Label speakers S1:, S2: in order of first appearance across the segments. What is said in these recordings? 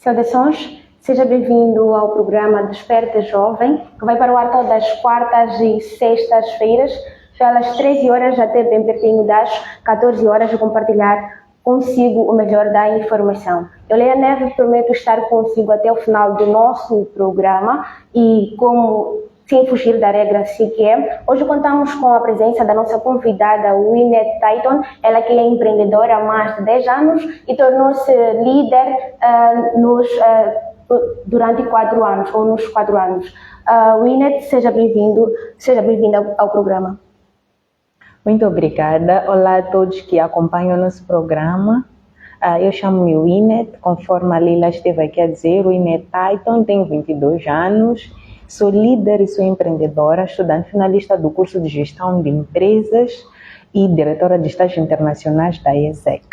S1: Saudações, seja bem-vindo ao programa Desperta Jovem, que vai para o ar todas as quartas e sextas-feiras, pelas 13 horas até bem pertinho das 14 horas, a compartilhar consigo o melhor da informação. Eu, Leia Neves, prometo estar consigo até o final do nosso programa e, como sem fugir da regra se quer, hoje contamos com a presença da nossa convidada Winnet Titon, ela que é empreendedora há mais de 10 anos e tornou-se líder durante 4 anos, ou nos 4 anos. Winnet, seja bem-vinda ao programa.
S2: Muito obrigada. Olá a todos que acompanham o nosso programa. Eu chamo-me Winnet, conforme a Leila esteve aqui a dizer, Winnet Titon, tenho 22 anos, sou líder e sou empreendedora, estudante finalista do curso de Gestão de Empresas e diretora de estágios internacionais da ESEC.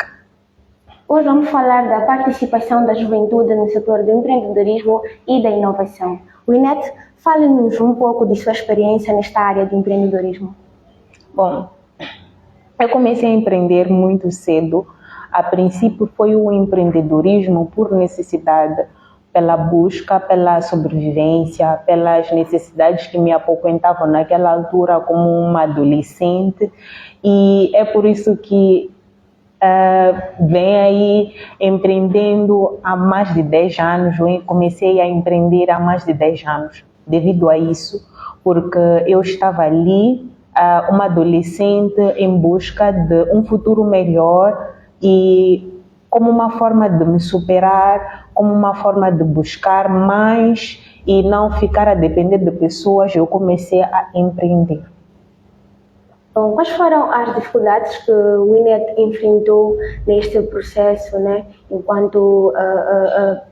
S1: Hoje vamos falar da participação da juventude no setor do empreendedorismo e da inovação. Winnet, fale-nos um pouco de sua experiência nesta área de empreendedorismo.
S2: Bom, eu comecei a empreender muito cedo. A princípio foi o empreendedorismo por necessidade, pela busca, pela sobrevivência, pelas necessidades que me apoquentavam naquela altura como uma adolescente. E é por isso que venho aí empreendendo há mais de 10 anos. Comecei a empreender há mais de 10 anos devido a isso, porque eu estava ali, uma adolescente em busca de um futuro melhor e como uma forma de me superar, como uma forma de buscar mais e não ficar a depender de pessoas, eu comecei a empreender.
S1: Bom, quais foram as dificuldades que o Winnet enfrentou neste processo, né, enquanto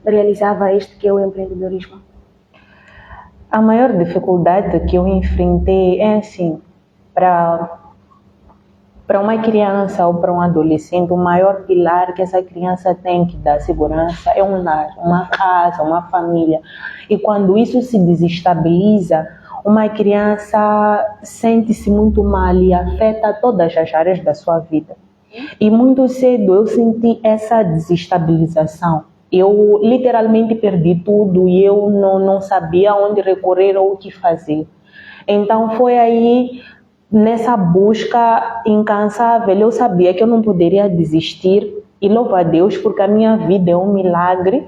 S1: realizava este que é o empreendedorismo?
S2: A maior dificuldade que eu enfrentei é assim, para uma criança ou para um adolescente, o maior pilar que essa criança tem que dar segurança é um lar, uma casa, uma família. E quando isso se desestabiliza, uma criança sente-se muito mal e afeta todas as áreas da sua vida. E muito cedo eu senti essa desestabilização. Eu literalmente perdi tudo e eu não sabia onde recorrer ou o que fazer. Então foi aí, nessa busca incansável, eu sabia que eu não poderia desistir e louvo a Deus porque a minha vida é um milagre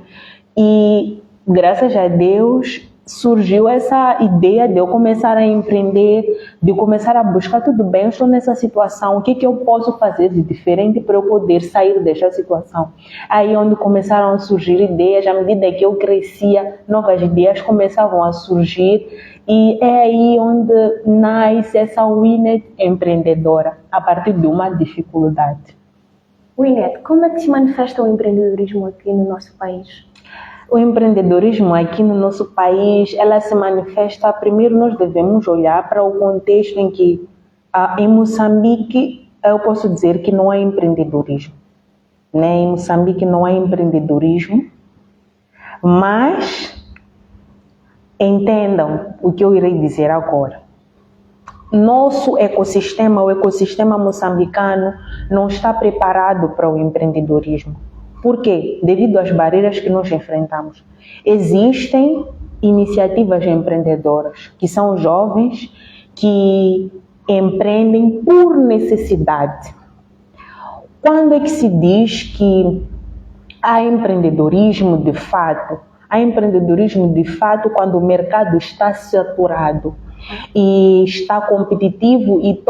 S2: e graças a Deus surgiu essa ideia de eu começar a empreender, de começar a buscar, tudo bem, eu estou nessa situação, o que eu posso fazer de diferente para eu poder sair dessa situação? Aí onde começaram a surgir ideias, à medida que eu crescia, novas ideias começavam a surgir e é aí onde nasce essa Winnet empreendedora, a partir de uma dificuldade.
S1: Winnet, como é que se manifesta o empreendedorismo aqui no nosso país?
S2: O empreendedorismo aqui no nosso país, ela se manifesta, primeiro nós devemos olhar para o contexto em que em Moçambique, eu posso dizer que não há empreendedorismo. Né? Em Moçambique não há empreendedorismo, mas entendam o que eu irei dizer agora. Nosso ecossistema, o ecossistema moçambicano, não está preparado para o empreendedorismo. Por quê? Devido às barreiras que nós enfrentamos. Existem iniciativas empreendedoras, que são jovens que empreendem por necessidade. Quando é que se diz que há empreendedorismo de fato? Há empreendedorismo de fato quando o mercado está saturado e está competitivo e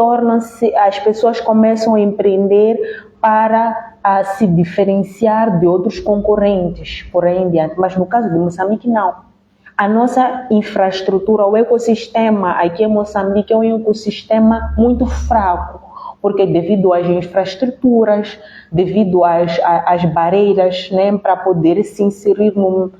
S2: as pessoas começam a empreender para se diferenciar de outros concorrentes, por aí em diante. Mas no caso de Moçambique, não. A nossa infraestrutura, o ecossistema aqui em Moçambique é um ecossistema muito fraco, porque devido às infraestruturas, devido às barreiras, né, para poder se inserir no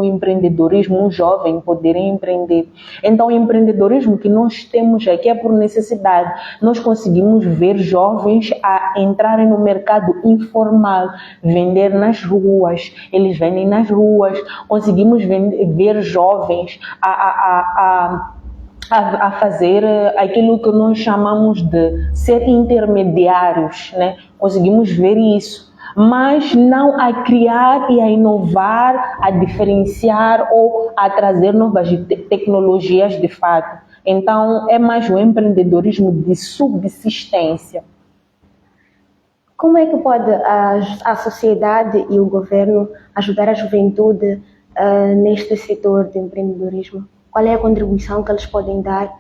S2: empreendedorismo, um jovem poder empreender. Então, o empreendedorismo que nós temos aqui é por necessidade. Nós conseguimos ver jovens a entrarem no mercado informal, vender nas ruas, eles vendem nas ruas, conseguimos ver jovens a fazer aquilo que nós chamamos de ser intermediários, né? Conseguimos ver isso. mas não a criar e a inovar, a diferenciar ou a trazer novas tecnologias de fato. Então, é mais um empreendedorismo de subsistência.
S1: Como é que pode a sociedade e o governo ajudar a juventude neste setor de empreendedorismo? Qual é a contribuição que eles podem dar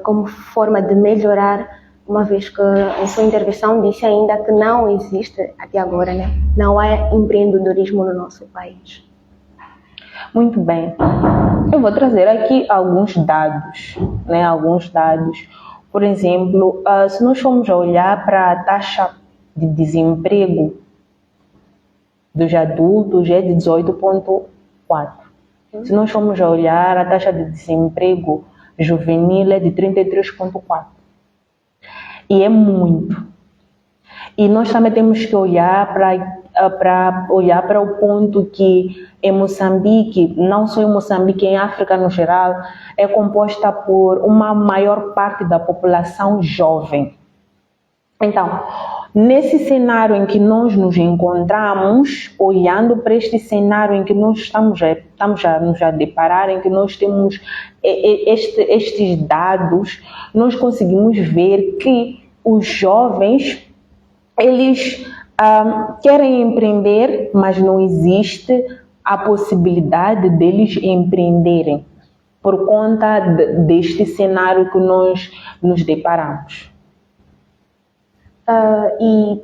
S1: como forma de melhorar, uma vez que em sua intervenção disse ainda que não existe até agora, né? Não há empreendedorismo no nosso país.
S2: Muito bem. Eu vou trazer aqui alguns dados, né? Alguns dados. Por exemplo, se nós formos olhar para a taxa de desemprego dos adultos, é de 18,4%. Se nós formos olhar, a taxa de desemprego juvenil é de 33,4%. E é muito. E nós também temos que olhar para o ponto que em Moçambique, não só em Moçambique, em África no geral, é composta por uma maior parte da população jovem. Então, nesse cenário em que nós nos encontramos, olhando para este cenário em que nós estamos a nos deparar, em que nós temos estes dados, nós conseguimos ver que os jovens, eles querem empreender, mas não existe a possibilidade deles empreenderem por conta deste cenário que nós nos deparamos.
S1: E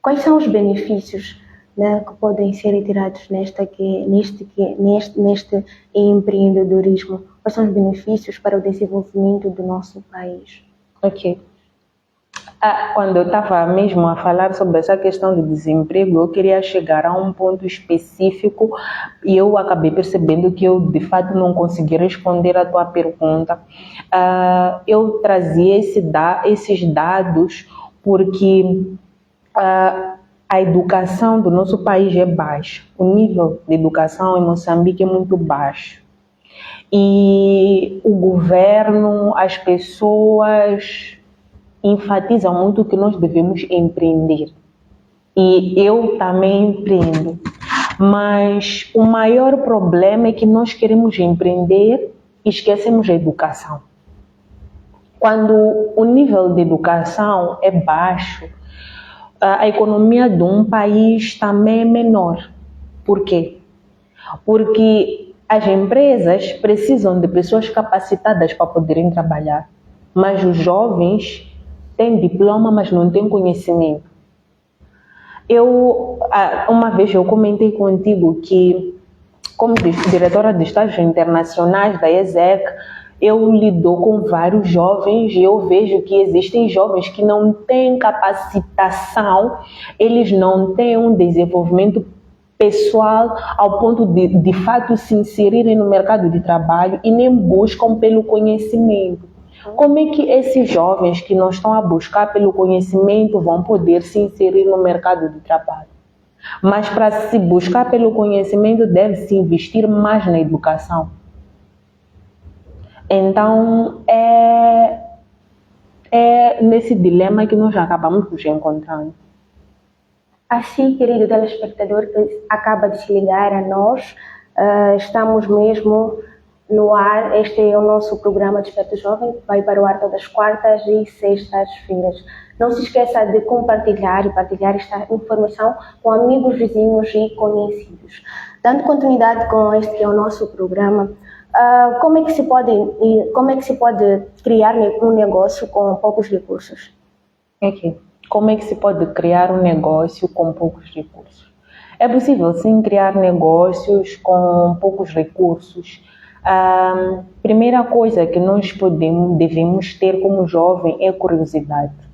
S1: quais são os benefícios, né, que podem ser retirados neste empreendedorismo? Quais são os benefícios para o desenvolvimento do nosso país?
S2: Ok. Quando eu estava mesmo a falar sobre essa questão do desemprego, eu queria chegar a um ponto específico e eu acabei percebendo que eu, de fato, não consegui responder à tua pergunta. Eu trazia esses dados porque a educação do nosso país é baixa. O nível de educação em Moçambique é muito baixo. E o governo, as pessoas enfatizam muito que nós devemos empreender. E eu também empreendo. Mas o maior problema é que nós queremos empreender e esquecemos a educação. Quando o nível de educação é baixo, a economia de um país também é menor. Por quê? Porque as empresas precisam de pessoas capacitadas para poderem trabalhar. Mas os jovens têm diploma, mas não têm conhecimento. Uma vez eu comentei contigo que, como diretora de estágios internacionais da ESEC, eu lido com vários jovens e eu vejo que existem jovens que não têm capacitação, eles não têm um desenvolvimento pessoal ao ponto de fato se inserirem no mercado de trabalho e nem buscam pelo conhecimento. Como é que esses jovens que não estão a buscar pelo conhecimento vão poder se inserir no mercado de trabalho? Mas para se buscar pelo conhecimento deve-se investir mais na educação. Então, é nesse dilema que nós acabamos nos encontrando.
S1: Assim, querido telespectador que acaba de se ligar a nós, estamos mesmo no ar. Este é o nosso programa Desperta Jovem, que vai para o ar todas as quartas e sextas-feiras. Não se esqueça de compartilhar e partilhar esta informação com amigos, vizinhos e conhecidos. Dando continuidade com este que é o nosso programa, como é que se pode criar um negócio com poucos recursos?
S2: Ok. Como é que se pode criar um negócio com poucos recursos? É possível sim criar negócios com poucos recursos. A primeira coisa que nós devemos ter como jovem é curiosidade.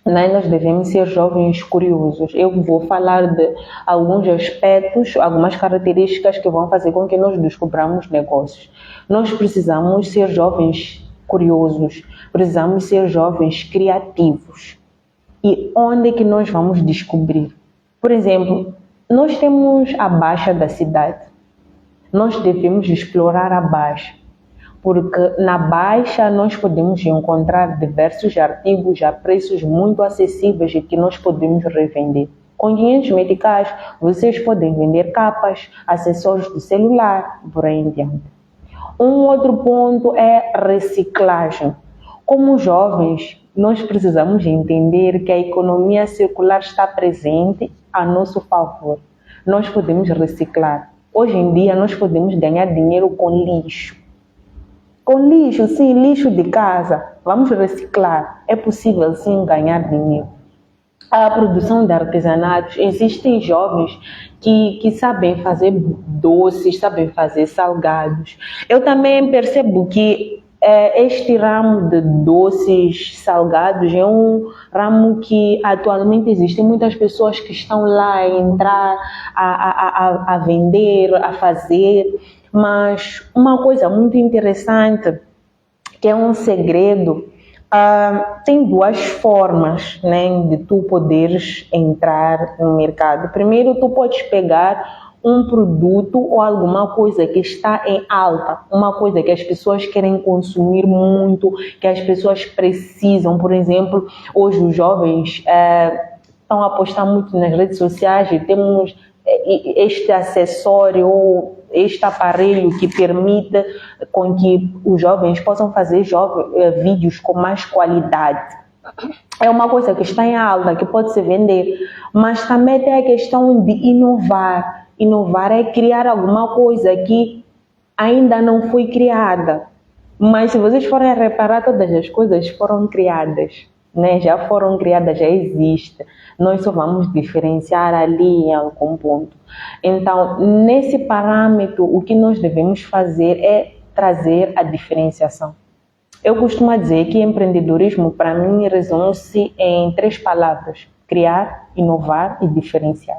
S2: Nós devemos ser jovens curiosos. Eu vou falar de alguns aspectos, algumas características que vão fazer com que nós descobramos negócios. Nós precisamos ser jovens curiosos, precisamos ser jovens criativos. E onde é que nós vamos descobrir? Por exemplo, nós temos a Baixa da cidade. Nós devemos explorar a Baixa, porque na Baixa nós podemos encontrar diversos artigos a preços muito acessíveis e que nós podemos revender. Com 500 meticais, vocês podem vender capas, acessórios do celular, por aí em diante. Um outro ponto é reciclagem. Como jovens, nós precisamos entender que a economia circular está presente a nosso favor. Nós podemos reciclar. Hoje em dia, nós podemos ganhar dinheiro com lixo. Com lixo, sim, lixo de casa. Vamos reciclar. É possível, sim, ganhar dinheiro. A produção de artesanatos, existem jovens que sabem fazer doces, sabem fazer salgados. Eu também percebo que este ramo de doces salgados é um ramo que atualmente existem muitas pessoas que estão lá a entrar, a vender, a fazer. Mas uma coisa muito interessante, que é um segredo, tem duas formas, né, de tu poderes entrar no mercado. Primeiro, tu podes pegar um produto ou alguma coisa que está em alta, uma coisa que as pessoas querem consumir muito, que as pessoas precisam. Por exemplo, hoje os jovens estão a apostar muito nas redes sociais e temos este acessório ou este aparelho que permite com que os jovens possam fazer vídeos com mais qualidade. É uma coisa que está em alta, que pode se vender, mas também tem a questão de inovar. Inovar é criar alguma coisa que ainda não foi criada. Mas se vocês forem reparar, todas as coisas foram criadas, né? Já foram criadas, já existe. Nós só vamos diferenciar ali em algum ponto. Então, nesse parâmetro, o que nós devemos fazer é trazer a diferenciação. Eu costumo dizer que empreendedorismo, para mim, resume-se em 3 palavras: criar, inovar e diferenciar.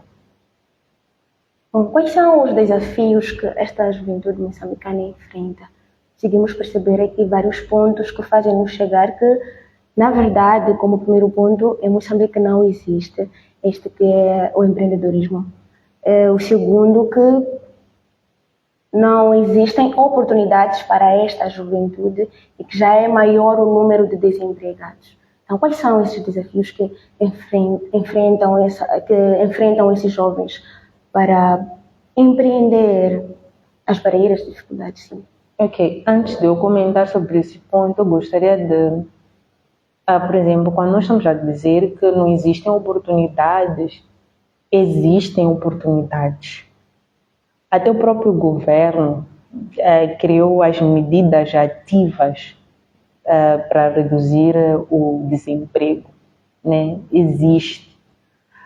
S1: Bom, quais são os desafios que esta juventude moçambicana enfrenta? Conseguimos perceber aqui vários pontos que fazem nos chegar que, na verdade, como primeiro ponto, em Moçambique não existe este que é o empreendedorismo. O segundo, que não existem oportunidades para esta juventude e que já é maior o número de desempregados. Então, quais são esses desafios que enfrentam esses jovens para empreender? As barreiras, dificuldades, sim.
S2: Ok, antes de eu comentar sobre esse ponto, eu gostaria de, por exemplo, quando nós estamos a dizer que não existem oportunidades, existem oportunidades. Até o próprio governo criou as medidas ativas para reduzir o desemprego, né? Existe.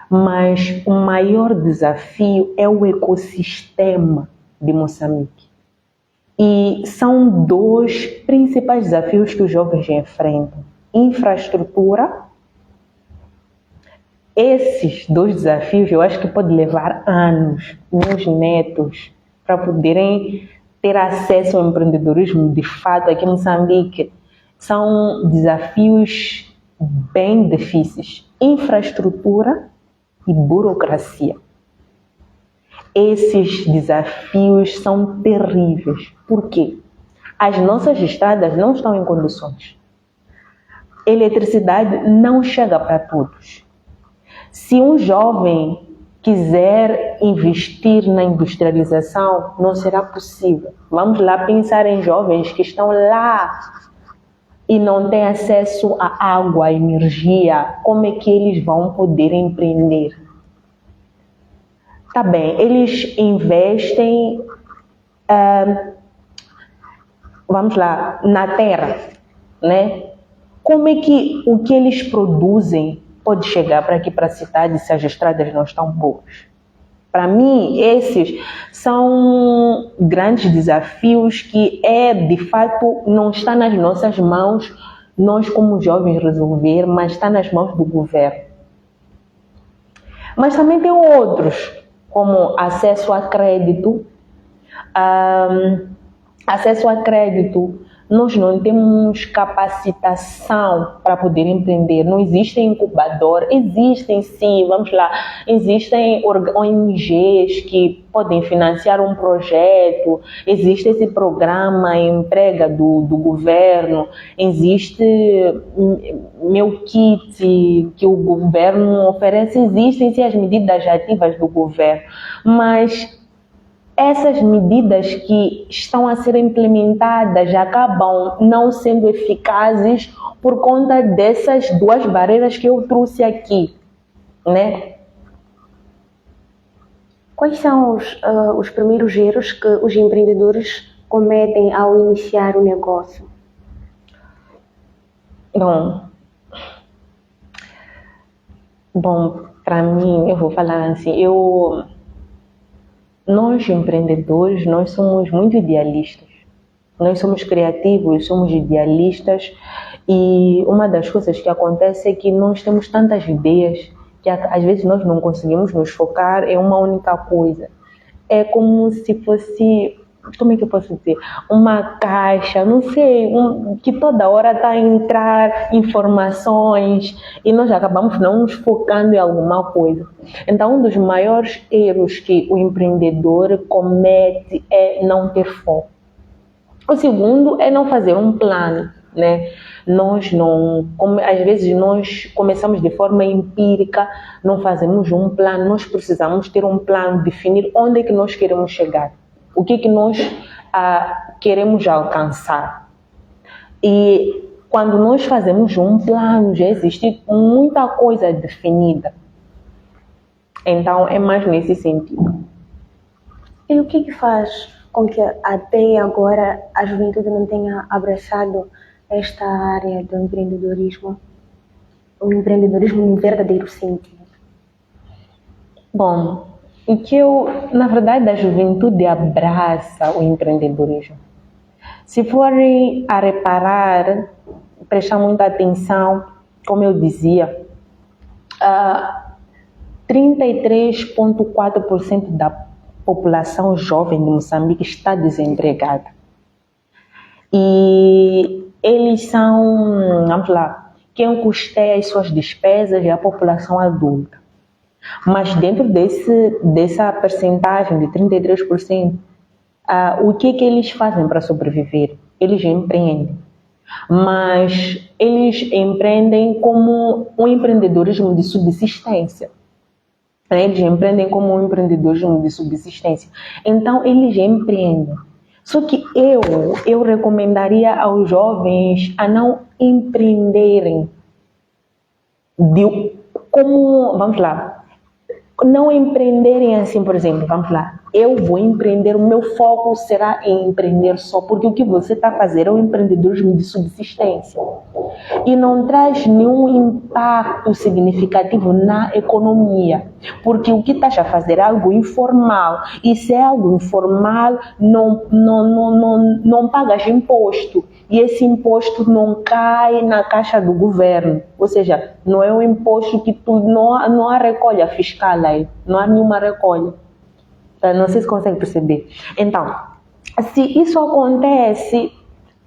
S2: Mas o maior desafio é o ecossistema de Moçambique. E são 2 principais desafios que os jovens enfrentam: infraestrutura. Esses 2 desafios eu acho que pode levar anos, meus netos, para poderem ter acesso ao empreendedorismo de fato aqui em Moçambique. São desafios bem difíceis: infraestrutura e burocracia. Esses desafios são terríveis. Por quê? As nossas estradas não estão em condições. Eletricidade não chega para todos. Se um jovem quiser investir na industrialização, não será possível. Vamos lá pensar em jovens que estão lá e não têm acesso à água, à energia. Como é que eles vão poder empreender? Tá bem, eles investem, vamos lá, na terra, né? Como é que o que eles produzem pode chegar para aqui, para a cidade, se as estradas não estão boas? Para mim, esses são grandes desafios que de fato, não está nas nossas mãos, nós como jovens resolver, mas está nas mãos do governo. Mas também tem outros, como acesso a crédito, nós não temos capacitação para poder empreender. Não existe incubador, existem sim, vamos lá, existem ONGs que podem financiar um projeto, existe esse programa Emprega do governo, existe Meu Kit que o governo oferece, existem sim as medidas ativas do governo, mas essas medidas que estão a ser implementadas acabam não sendo eficazes por conta dessas duas barreiras que eu trouxe aqui, né?
S1: Quais são os primeiros erros que os empreendedores cometem ao iniciar o negócio?
S2: Bom, para mim, eu vou falar assim, nós empreendedores, nós somos muito idealistas. Nós somos criativos, somos idealistas e uma das coisas que acontece é que nós temos tantas ideias que às vezes nós não conseguimos nos focar em uma única coisa. É como se fosse, como é que eu posso dizer? Uma caixa, não sei, que toda hora está a entrar informações e nós acabamos não nos focando em alguma coisa. Então, um dos maiores erros que o empreendedor comete é não ter foco. O segundo é não fazer um plano, né? Às vezes nós começamos de forma empírica, não fazemos um plano, nós precisamos ter um plano, definir onde é que nós queremos chegar, o que é que nós queremos alcançar. E quando nós fazemos um plano, já existe muita coisa definida. Então, é mais nesse sentido.
S1: E o que faz com que até agora a juventude não tenha abraçado esta área do empreendedorismo? O empreendedorismo no verdadeiro sentido.
S2: Bom, na verdade, a juventude abraça o empreendedorismo. Se forem a reparar, prestar muita atenção, como eu dizia, 33,4% da população jovem de Moçambique está desempregada. E eles são, vamos lá, quem custeia as suas despesas é a população adulta. Mas dentro dessa percentagem de 33%, o que eles fazem para sobreviver? Eles empreendem. Mas eles empreendem como um empreendedorismo de subsistência. Eles empreendem como um empreendedorismo de subsistência. Então, eles empreendem. Só que eu recomendaria aos jovens a não empreenderem vamos lá, não empreenderem assim, por exemplo, vamos lá, eu vou empreender, o meu foco será em empreender só, porque o que você está a fazer é um empreendedorismo de subsistência e não traz nenhum impacto significativo na economia, porque o que estás a fazer é algo informal e se é algo informal não pagas imposto e esse imposto não cai na caixa do governo, ou seja, não é um imposto que não há recolha fiscal aí, não há nenhuma recolha. Não sei se consegue perceber. Então, se isso acontece,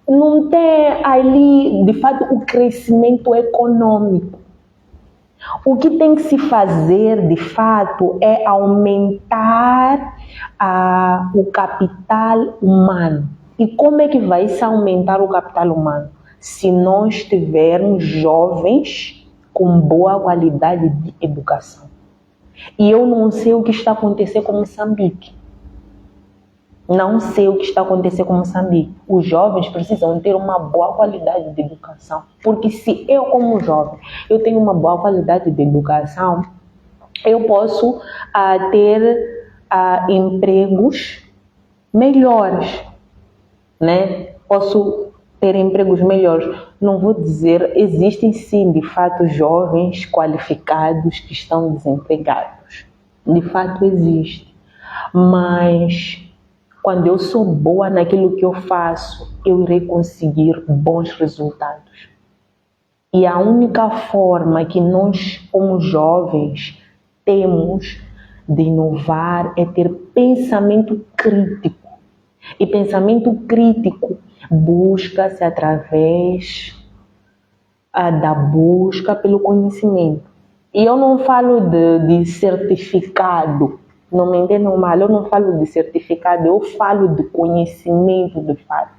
S2: não tem ali, de fato, o crescimento econômico. O que tem que se fazer, de fato, é aumentar o capital humano. E como é que vai se aumentar o capital humano? Se nós tivermos jovens com boa qualidade de educação. E eu não sei o que está acontecendo com Moçambique. Não sei o que está acontecendo com Moçambique. Os jovens precisam ter uma boa qualidade de educação. Porque se eu, como jovem, eu tenho uma boa qualidade de educação, eu posso ter empregos melhores, né? Posso ter empregos melhores. Não vou dizer, existem sim, de fato, jovens qualificados que estão desempregados. De fato existe. Mas quando eu sou boa naquilo que eu faço, eu irei conseguir bons resultados. E a única forma que nós, como jovens, temos de inovar é ter pensamento crítico. E pensamento crítico busca-se através da busca pelo conhecimento. E eu não falo de certificado, não me entendam mal, eu não falo de certificado, eu falo de conhecimento de fato.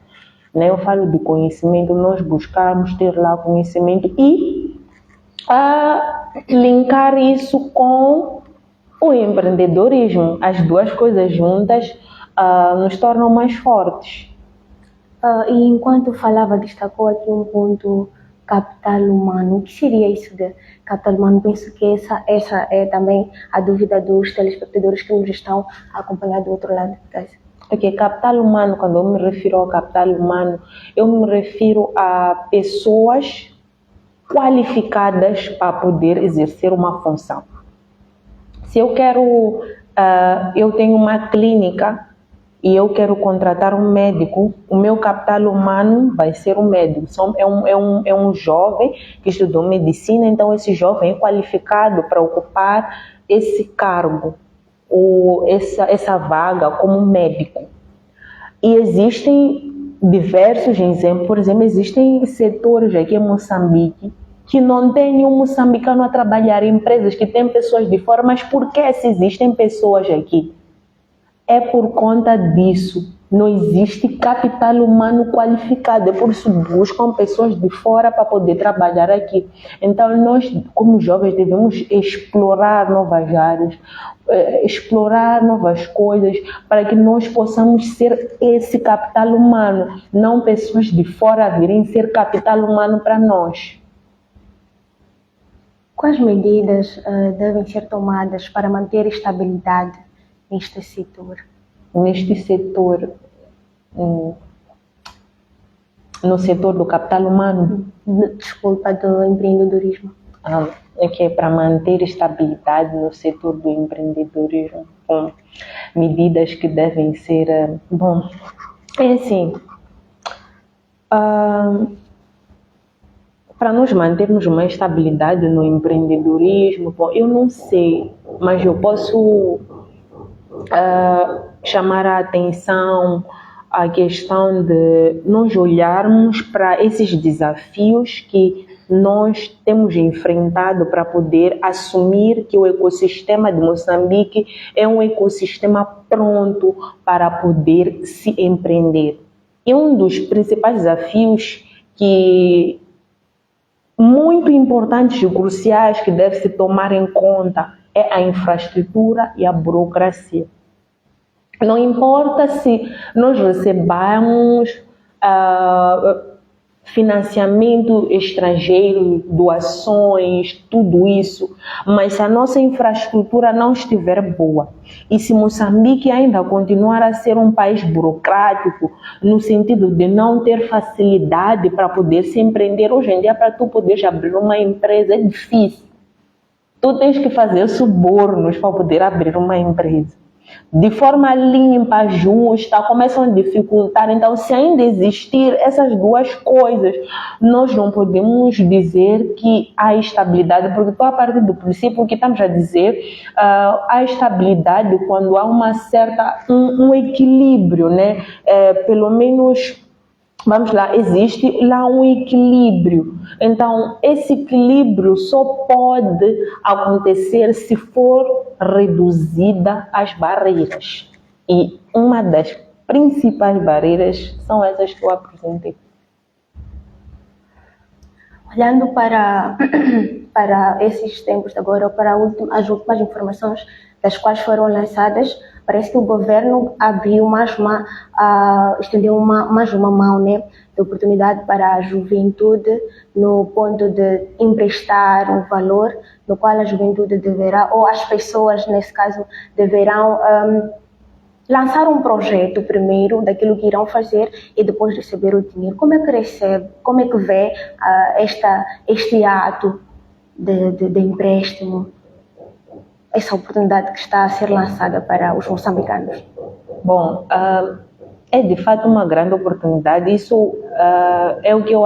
S2: Né? Eu falo de conhecimento, nós buscarmos ter lá conhecimento e linkar isso com o empreendedorismo. As duas coisas juntas nos tornam mais fortes.
S1: E enquanto falava, destacou aqui um ponto: capital humano. O que seria isso de capital humano? Penso que essa é também a dúvida dos telespectadores que nos estão a acompanhar do outro lado.
S2: Ok, capital humano, quando eu me refiro ao capital humano, eu me refiro a pessoas qualificadas para poder exercer uma função. Se eu quero, eu tenho uma clínica e eu quero contratar um médico, o meu capital humano vai ser um médico. É um jovem que estudou medicina, então esse jovem é qualificado para ocupar esse cargo, ou essa vaga como médico. E existem diversos exemplos, por exemplo, existem setores aqui em Moçambique que não tem nenhum moçambicano a trabalhar em empresas que têm pessoas de fora, mas por que se existem pessoas aqui? É por conta disso. Não existe capital humano qualificado, é por isso buscam pessoas de fora para poder trabalhar aqui. Então nós, como jovens, devemos explorar novas áreas, explorar novas coisas, para que nós possamos ser esse capital humano, não pessoas de fora virem ser capital humano para nós.
S1: Quais medidas devem ser tomadas para manter estabilidade neste setor?
S2: Neste setor, no setor do capital humano?
S1: Desculpa, do empreendedorismo.
S2: Que é para manter estabilidade no setor do empreendedorismo, com medidas que devem ser... é assim, para nós mantermos uma estabilidade no empreendedorismo, eu não sei, mas eu posso chamar a atenção a questão de nós olharmos para esses desafios que nós temos enfrentado para poder assumir que o ecossistema de Moçambique é um ecossistema pronto para poder se empreender. E um dos principais desafios que muito importantes e cruciais que deve se tomar em conta é a infraestrutura e a burocracia. Não importa se nós recebamos financiamento estrangeiro, doações, tudo isso, mas se a nossa infraestrutura não estiver boa e se Moçambique ainda continuar a ser um país burocrático, no sentido de não ter facilidade para poder se empreender, hoje em dia para tu poderes abrir uma empresa é difícil. Tu tens que fazer subornos para poder abrir uma empresa. De forma limpa, justa, começam a dificultar. Então, se ainda existir essas duas coisas, nós não podemos dizer que há estabilidade, porque estou a partir do princípio que estamos a dizer, há estabilidade quando há um equilíbrio, né? Pelo menos, vamos lá, existe lá um equilíbrio. Então, esse equilíbrio só pode acontecer se for reduzida as barreiras. E uma das principais barreiras são essas que eu apresentei.
S1: Olhando para esses tempos de agora, para as últimas informações das quais foram lançadas, parece que o governo abriu estendeu mais uma mão, né, de oportunidade para a juventude, no ponto de emprestar um valor no qual a juventude deverá, ou as pessoas, nesse caso, deverão lançar um projeto primeiro daquilo que irão fazer e depois receber o dinheiro. Como é que recebe, como é que vê este ato de empréstimo, essa oportunidade que está a ser lançada para os moçambicanos?
S2: Bom, é de fato uma grande oportunidade. Isso é o que eu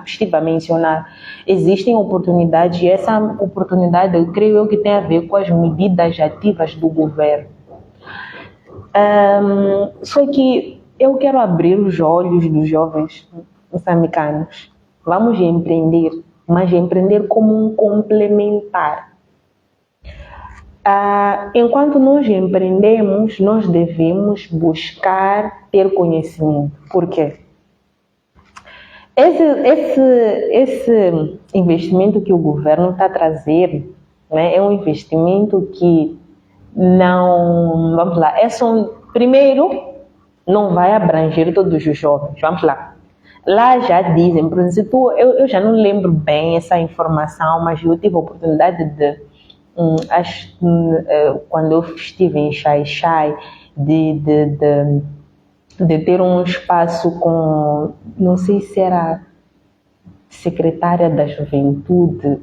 S2: estive a mencionar. Existem oportunidades e essa oportunidade, eu creio que tem a ver com as medidas ativas do governo. Só que eu quero abrir os olhos dos jovens moçambicanos. Vamos empreender, mas empreender como um complementar. Enquanto nós empreendemos, nós devemos buscar ter conhecimento. Por quê? Esse investimento que o governo está trazendo, né, é um investimento que não, vamos lá, primeiro, não vai abranger todos os jovens, vamos lá. Lá já dizem, por exemplo, eu já não lembro bem essa informação, mas eu tive a oportunidade de, quando eu estive em Xai-Xai, de ter um espaço com, não sei se era secretária da juventude,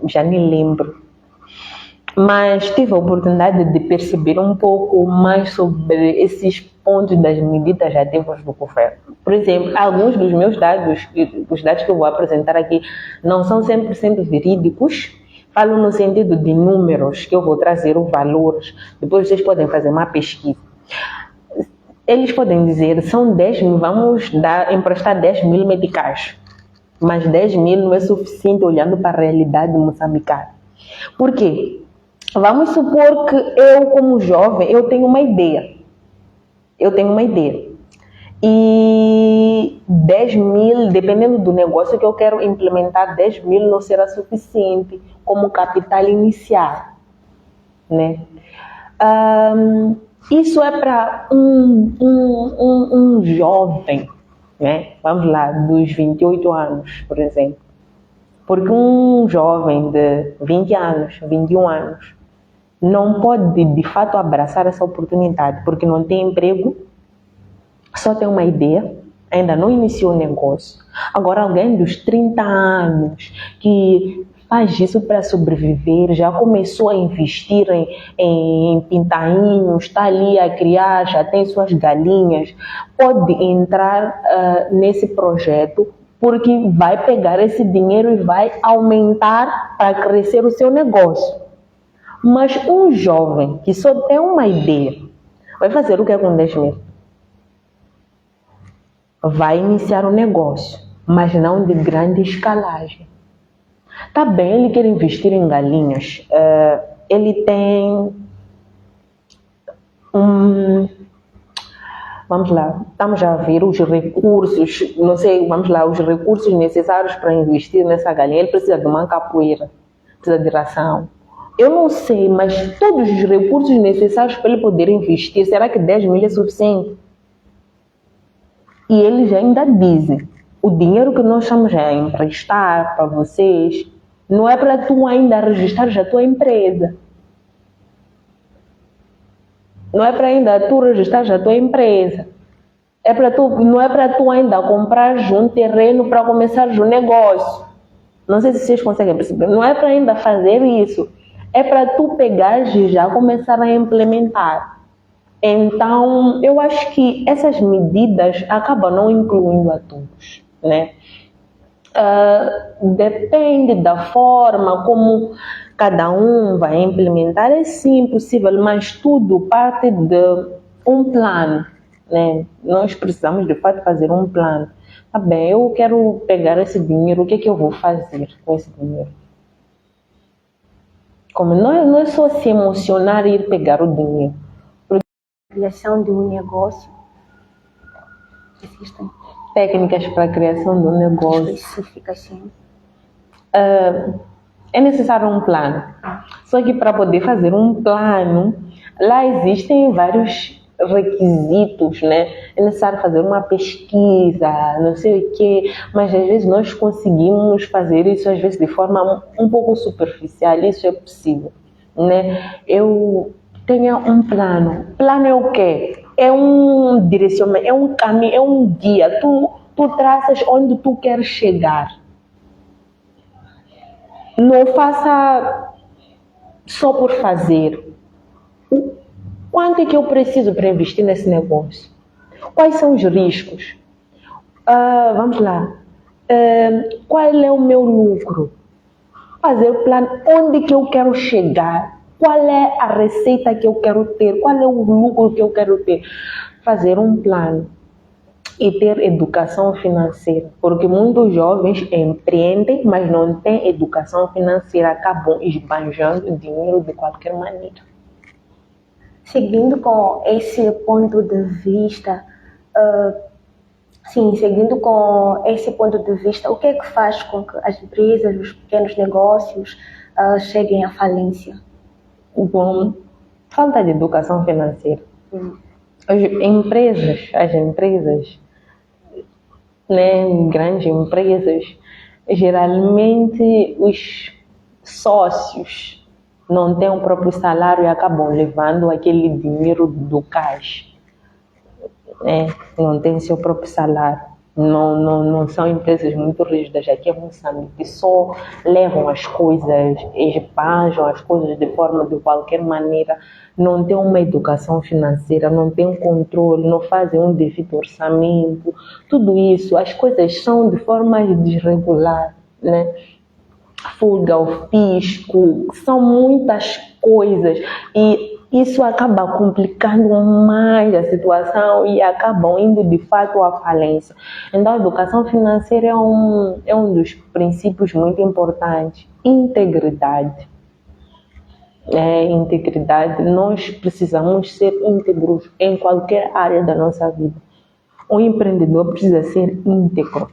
S2: já nem lembro, mas tive a oportunidade de perceber um pouco mais sobre esses pontos das medidas ativas do governo. Por exemplo, alguns dos meus dados, os dados que eu vou apresentar aqui, não são 100% verídicos, falo no sentido de números, que eu vou trazer os valores, depois vocês podem fazer uma pesquisa. Eles podem dizer, são 10 mil, vamos emprestar 10 mil meticais. Mas 10 mil não é suficiente olhando para a realidade moçambicana. Por quê? Vamos supor que eu, como jovem, eu tenho uma ideia. E 10 mil, dependendo do negócio que eu quero implementar, 10 mil não será suficiente como capital inicial, né? Isso é para um jovem, né? Vamos lá, dos 28 anos, por exemplo. Porque um jovem de 20 anos, 21 anos, não pode, de fato, abraçar essa oportunidade, porque não tem emprego, só tem uma ideia, ainda não iniciou o negócio. Agora, alguém dos 30 anos, que faz isso para sobreviver, já começou a investir em pintainhos, está ali a criar, já tem suas galinhas, pode entrar nesse projeto, porque vai pegar esse dinheiro e vai aumentar para crescer o seu negócio. Mas um jovem que só tem uma ideia, vai fazer o que com 10 mil? Vai iniciar um negócio, mas não de grande escalagem. Tá bem, ele quer investir em galinhas. Ele tem vamos lá, estamos a ver os recursos, não sei, vamos lá, os recursos necessários para investir nessa galinha. Ele precisa de uma capoeira, precisa de ração. Eu não sei, mas todos os recursos necessários para ele poder investir, será que 10 mil é suficiente? E eles ainda dizem, o dinheiro que nós estamos a emprestar para vocês, não é para tu ainda registrar a tua empresa. Não é para ainda tu registrar a tua empresa. Não é para tu ainda comprar um terreno para começar um negócio. Não sei se vocês conseguem perceber. Não é para ainda fazer isso. É para tu pegar e já começar a implementar. Então, eu acho que essas medidas acabam não incluindo a todos, né? Depende da forma como cada um vai implementar, é sim possível, mas tudo parte de um plano, né? Nós precisamos de fato fazer um plano. Tá bem, eu quero pegar esse dinheiro, o que é que eu vou fazer com esse dinheiro? Como não é só se emocionar e ir pegar o dinheiro.
S1: Criação de um negócio. Existem
S2: técnicas para a criação de um negócio.
S1: específicas, sim.
S2: É necessário um plano. Só que para poder fazer um plano, lá existem vários requisitos, né? É necessário fazer uma pesquisa, não sei o quê, mas às vezes nós conseguimos fazer isso às vezes de forma um pouco superficial, isso é possível, né? Eu tenho um plano. Plano é o quê? É um direcionamento, é um caminho, é um guia. Tu traças onde tu queres chegar. Não faça só por fazer. Quanto é que eu preciso para investir nesse negócio? Quais são os riscos? Vamos lá. Qual é o meu lucro? Fazer o plano. Onde que eu quero chegar? Qual é a receita que eu quero ter? Qual é o lucro que eu quero ter? Fazer um plano. e ter educação financeira, porque muitos jovens empreendem, mas não têm educação financeira, acabam esbanjando dinheiro de qualquer maneira.
S1: Seguindo com esse ponto de vista, seguindo com esse ponto de vista, o que é que faz com que as empresas, os pequenos negócios cheguem à falência?
S2: Bom, falta de educação financeira. As empresas, né, grandes empresas, geralmente os sócios não têm o próprio salário e acabam levando aquele dinheiro do caixa. Não tem seu próprio salário. Não são empresas muito rígidas. Aqui em Moçambique só levam as coisas, esbanjam as coisas de qualquer maneira. Não tem uma educação financeira, não tem um controle, não fazem um devido orçamento. Tudo isso, as coisas são de forma desregular, né? Fuga ao fisco, são muitas coisas e isso acaba complicando mais a situação e acabam indo de fato à falência. Então a educação financeira é um dos princípios muito importantes. Integridade. Integridade. Nós precisamos ser íntegros em qualquer área da nossa vida. O empreendedor precisa ser íntegro.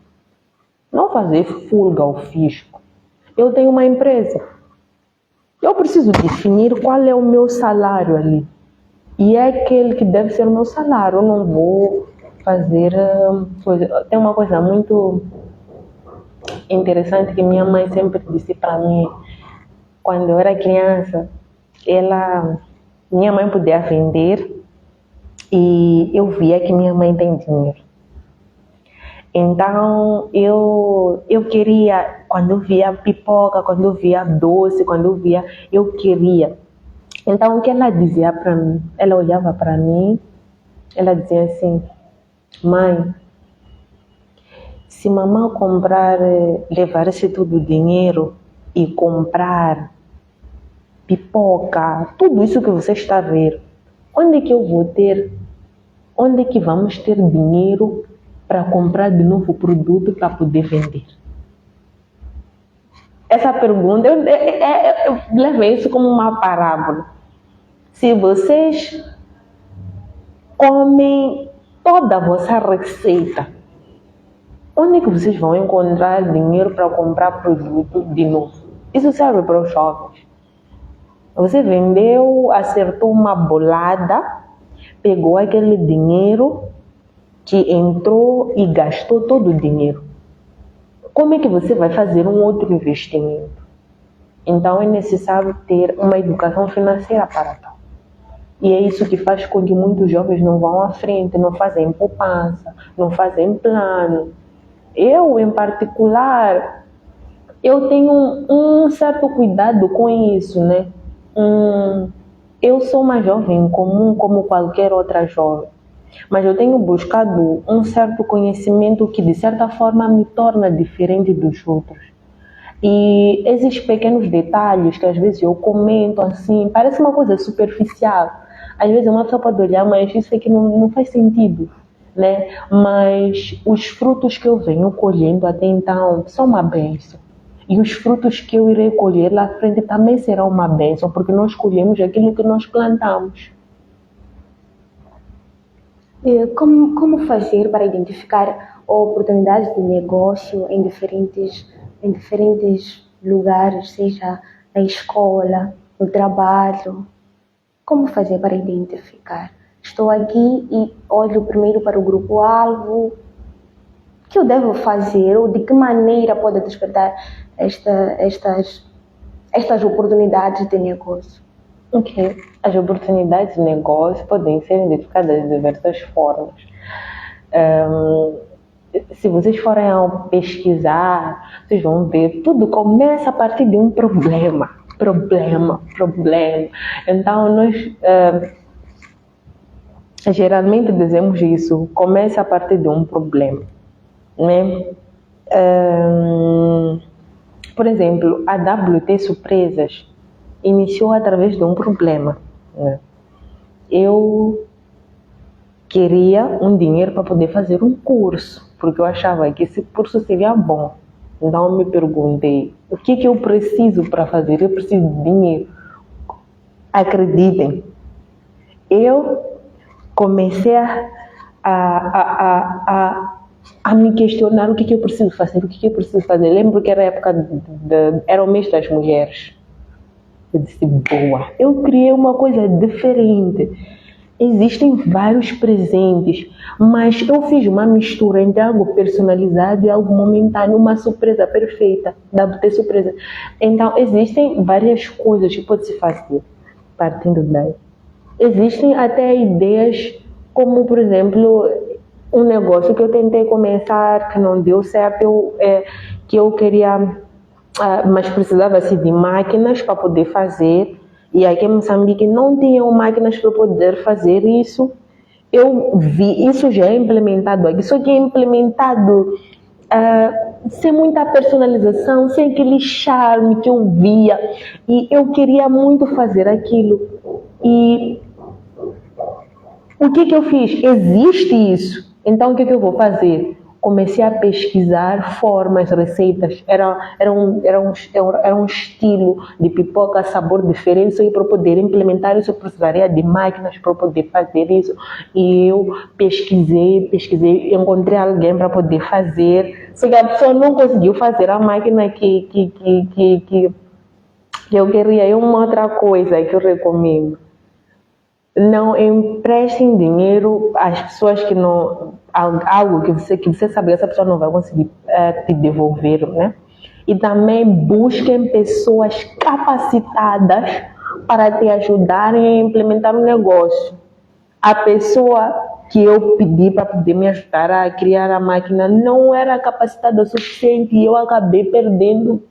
S2: Não fazer fuga ao fisco. Eu tenho uma empresa. Eu preciso definir qual é o meu salário ali. E é aquele que deve ser o meu salário. Eu não vou fazer coisa. Tem uma coisa muito interessante que minha mãe sempre disse para mim. Quando eu era criança, minha mãe podia vender e eu via que minha mãe tem dinheiro. Então, eu queria, quando eu via pipoca, quando eu via doce, eu queria. Então, o que ela dizia para mim? Ela olhava para mim, ela dizia assim, mãe, se mamãe levar esse todo o dinheiro e comprar pipoca, tudo isso que você está a ver, onde é que vamos ter dinheiro para comprar de novo produto para poder vender? Essa pergunta, eu levei isso como uma parábola. Se vocês comem toda a vossa receita, onde é que vocês vão encontrar dinheiro para comprar produto de novo? Isso serve para os jovens. Você vendeu, acertou uma bolada, pegou aquele dinheiro que entrou e gastou todo o dinheiro. Como é que você vai fazer um outro investimento? Então é necessário ter uma educação financeira para tal. E é isso que faz com que muitos jovens não vão à frente, não fazem poupança, não fazem plano. Eu, em particular, eu tenho um certo cuidado com isso, né? Eu sou uma jovem comum como qualquer outra jovem. Mas eu tenho buscado um certo conhecimento que, de certa forma, me torna diferente dos outros. E esses pequenos detalhes que às vezes eu comento assim, parece uma coisa superficial. Às vezes uma pessoa pode olhar, mas isso aqui não faz sentido, né? Mas os frutos que eu venho colhendo até então são uma bênção. E os frutos que eu irei colher lá à frente também serão uma bênção, porque nós colhemos aquilo que nós plantamos.
S1: Como fazer para identificar oportunidades de negócio em diferentes lugares, seja na escola, no trabalho? Como fazer para identificar? Estou aqui e olho primeiro para o grupo-alvo. O que eu devo fazer ou de que maneira pode despertar estas oportunidades de negócio?
S2: Okay. As oportunidades de negócio podem ser identificadas de diversas formas. Se vocês forem pesquisar, vocês vão ver, tudo começa a partir de um problema. Então, nós geralmente dizemos isso, começa a partir de um problema, né? Por exemplo, a WT Surpresas iniciou através de um problema, né? Eu queria um dinheiro para poder fazer um curso, porque eu achava que esse curso seria bom. Então eu me perguntei, o que eu preciso para fazer? Eu preciso de dinheiro. Acreditem, eu comecei a me questionar o que eu preciso fazer, o que eu preciso fazer. Lembro que era a época, era o mês das mulheres. Eu disse, boa, eu criei uma coisa diferente. Existem vários presentes, mas eu fiz uma mistura entre algo personalizado e algo momentâneo, uma surpresa perfeita. Dá para ter surpresa. Então, existem várias coisas que pode-se fazer partindo daí. Existem até ideias como, por exemplo, um negócio que eu tentei começar, que não deu certo, que eu queria, mas precisava-se de máquinas para poder fazer. E aqui em Moçambique não tinham máquinas para poder fazer isso. Eu vi, isso já é implementado aqui, só que é implementado sem muita personalização, sem aquele charme que eu via. E eu queria muito fazer aquilo. E o que eu fiz? Existe isso. Então o que eu vou fazer? Comecei a pesquisar formas, receitas. Era um estilo de pipoca, sabor diferente. Só que para poder implementar isso, eu precisaria de máquinas para poder fazer isso. E eu pesquisei, encontrei alguém para poder fazer. Só que a pessoa não conseguiu fazer a máquina que eu queria. É uma outra coisa que eu recomendo. Não emprestem dinheiro às pessoas que não, algo que você sabe que essa pessoa não vai conseguir te devolver, né? E também busquem pessoas capacitadas para te ajudarem a implementar um negócio. A pessoa que eu pedi para poder me ajudar a criar a máquina não era capacitada o suficiente e eu acabei perdendo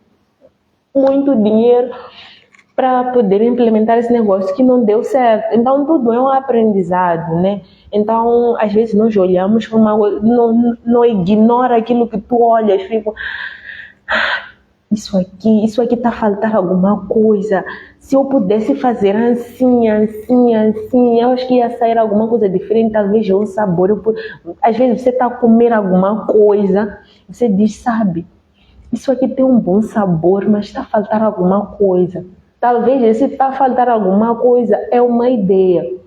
S2: muito dinheiro para poder implementar esse negócio que não deu certo. Então, tudo é um aprendizado, né? Então, às vezes, nós olhamos para uma coisa, não ignora aquilo que tu olhas, fica, isso aqui está a faltar alguma coisa. Se eu pudesse fazer assim, eu acho que ia sair alguma coisa diferente, talvez um sabor. Às vezes, você está a comer alguma coisa, você diz, sabe, isso aqui tem um bom sabor, mas está a faltar alguma coisa. Talvez se está a faltar alguma coisa, é uma ideia.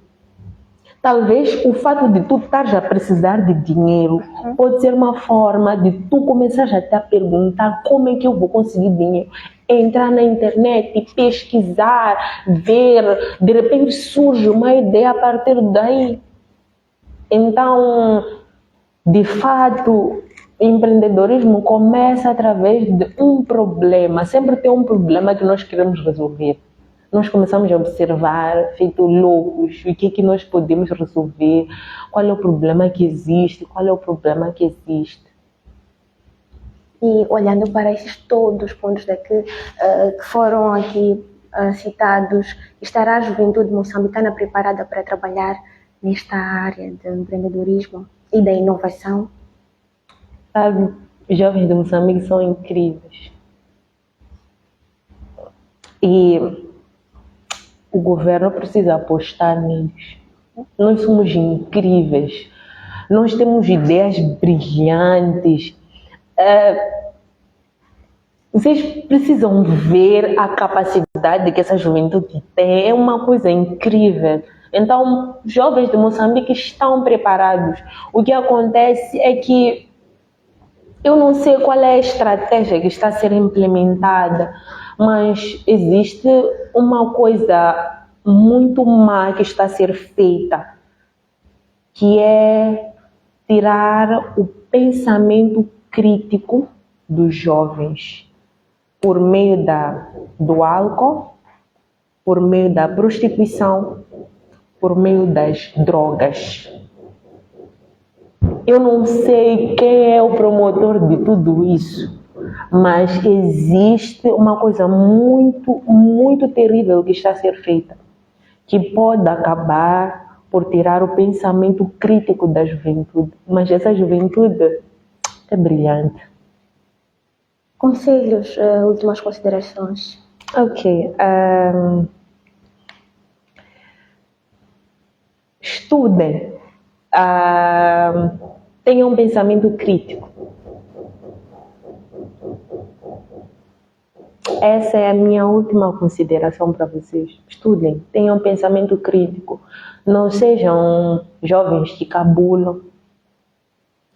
S2: Talvez o fato de tu estar a precisar de dinheiro pode ser uma forma de tu começar a te perguntar como é que eu vou conseguir dinheiro. Entrar na internet, pesquisar, ver, de repente surge uma ideia a partir daí. Então, de fato, empreendedorismo começa através de um problema. Sempre tem um problema que nós queremos resolver. Nós começamos a observar, feito loucos, o que nós podemos resolver, qual é o problema que existe,
S1: E olhando para esses todos os pontos daqui, que foram aqui citados, estará a juventude moçambicana preparada para trabalhar nesta área de empreendedorismo e da inovação?
S2: Sabe, os jovens de Moçambique são incríveis. E o governo precisa apostar neles. Nós somos incríveis. Nós temos ideias brilhantes. Vocês precisam ver a capacidade que essa juventude tem. É uma coisa incrível. Então, os jovens de Moçambique estão preparados. O que acontece é que eu não sei qual é a estratégia que está a ser implementada, mas existe uma coisa muito má que está a ser feita, que é tirar o pensamento crítico dos jovens por meio do álcool, por meio da prostituição, por meio das drogas. Eu não sei quem é o promotor de tudo isso, mas existe uma coisa muito, muito terrível que está a ser feita, que pode acabar por tirar o pensamento crítico da juventude. Mas essa juventude é brilhante.
S1: Conselhos, últimas considerações.
S2: Ok. Estudem. Tenham um pensamento crítico. Essa é a minha última consideração para vocês. Estudem, tenham um pensamento crítico. Não sejam jovens de cabulo.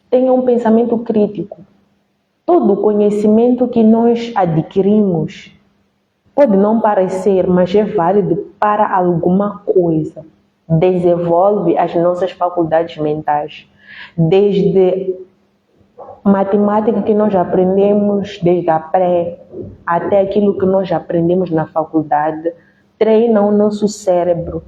S2: Tenham um pensamento crítico. Todo o conhecimento que nós adquirimos pode não parecer, mas é válido para alguma coisa. Desenvolve as nossas faculdades mentais. Desde matemática que nós aprendemos desde a pré até aquilo que nós aprendemos na faculdade, treina o nosso cérebro.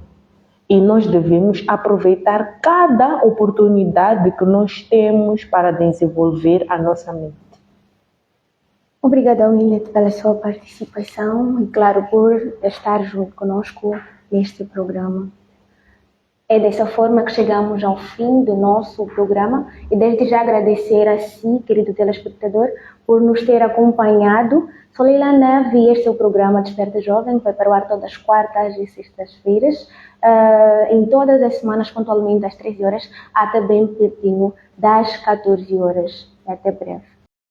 S2: E nós devemos aproveitar cada oportunidade que nós temos para desenvolver a nossa mente.
S1: Obrigada, Willet, pela sua participação e, claro, por estar junto conosco neste programa. É dessa forma que chegamos ao fim do nosso programa e desde já agradecer a si, querido telespectador, por nos ter acompanhado. Sou Leila Neve e este é o programa Desperta Jovem, que vai para o ar todas as quartas e sextas-feiras, em todas as semanas, pontualmente às 13 horas, até bem pertinho das 14 horas. Até breve.